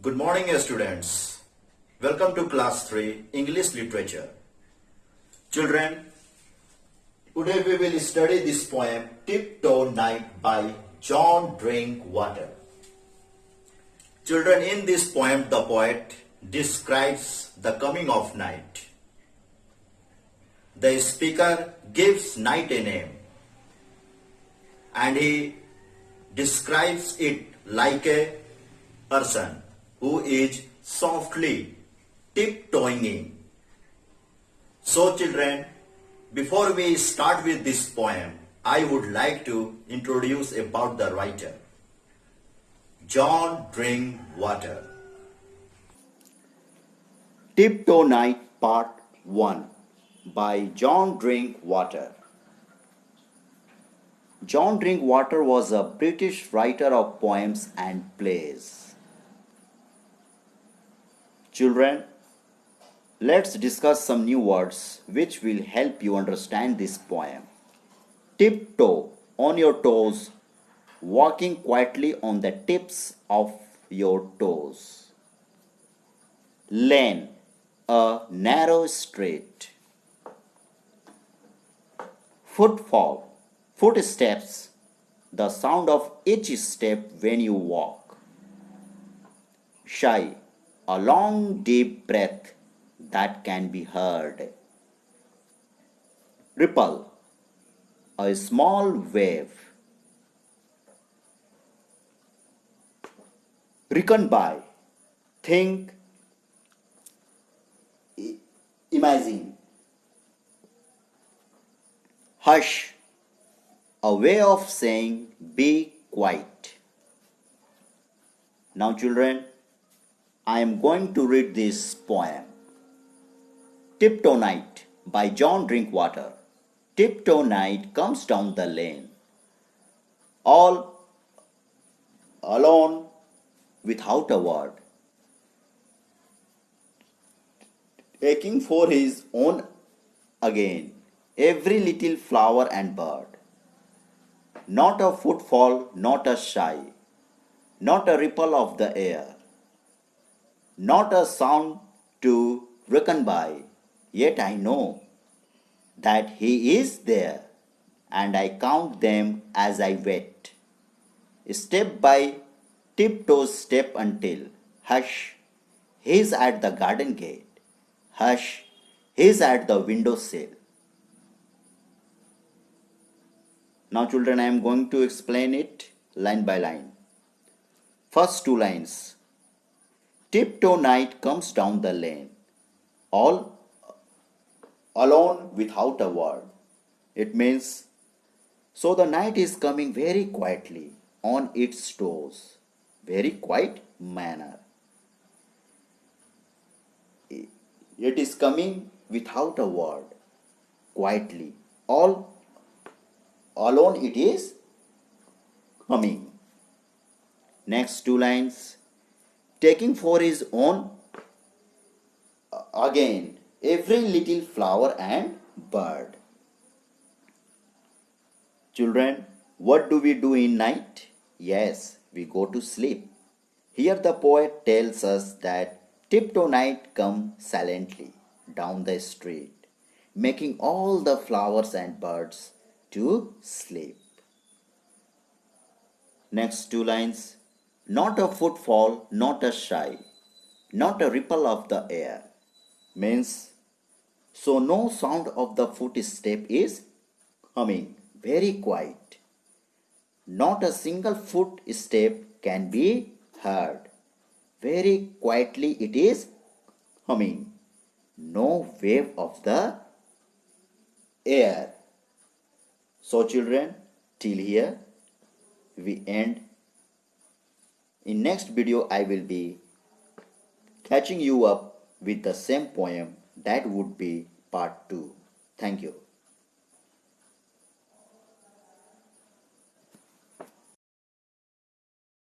Good morning, students. Welcome to class 3 English Literature. Children, today we will study this poem Tiptoe Night by John Drinkwater. Children, in this poem the poet describes the coming of night. The speaker gives night a name and he describes it like a person who is softly tiptoeing. So children, before we start with this poem, I would like to introduce about the writer, John Drinkwater. Tiptoe Night Part 1 by John Drinkwater. John Drinkwater was a British writer of poems and plays. Children, let's discuss some new words which will help you understand this poem. Tiptoe, on your toes, walking quietly on the tips of your toes. Lane, a narrow street. Footfall, footsteps, the sound of each step when you walk. Shy, a long deep breath that can be heard. Ripple, a small wave. Reckon by, think, imagine. Hush, a way of saying be quiet. Now children, I am going to read this poem. Tiptoe Night by John Drinkwater. Tiptoe Night comes down the lane, all alone without a word, taking for his own again every little flower and bird. Not a footfall, not a sigh, not a ripple of the air, not a sound to reckon by, yet I know that he is there, and I count them as I wait. Step by tiptoe step until, hush, he's at the garden gate. Hush, he's at the window sill. Now children, I am going to explain it line by line. First two lines. Tiptoe night comes down the lane, all alone without a word. It means, so the night is coming very quietly on its toes, very quiet manner. It is coming without a word, quietly, all alone it is coming. Next two lines. Taking for his own again every little flower and bird. Children, what do we do in night? Yes, we go to sleep. Here the poet tells us that tiptoe night come silently down the street, making all the flowers and birds to sleep. Next two lines. Not a footfall, not a sigh, not a ripple of the air. Means, so no sound of the footstep is coming, very quiet. Not a single footstep can be heard. Very quietly it is coming. No wave of the air. So children, till here we end. In next video, I will be catching you up with the same poem, that would be part 2. Thank you.